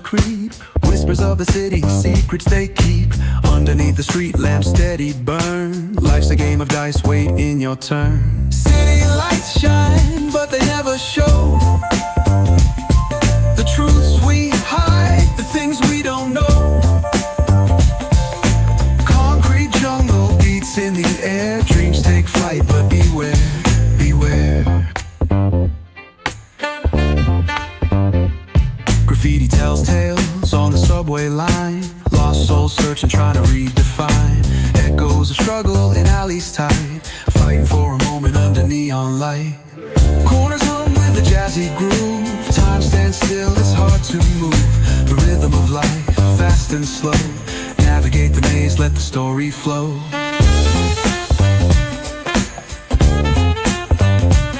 creep. Whispers of the city, secrets they keep. Underneath the street lamp, steady burn. Life's a game of dice, wait in your turn. City lights shine, but they never show the truths we hide, the things we don't know. Concrete jungle beats in the air. Dreams take flight, but beware, beware. Graffiti tells tales on the subway line. Lost souls searching, trying to redefine. Echoes of struggle in alleys tight, fighting for a moment under neon light. Corners hum with a jazzy groove. Time stands still, it's hard to move. The rhythm of life, fast and slow. Navigate the maze, let the story flow.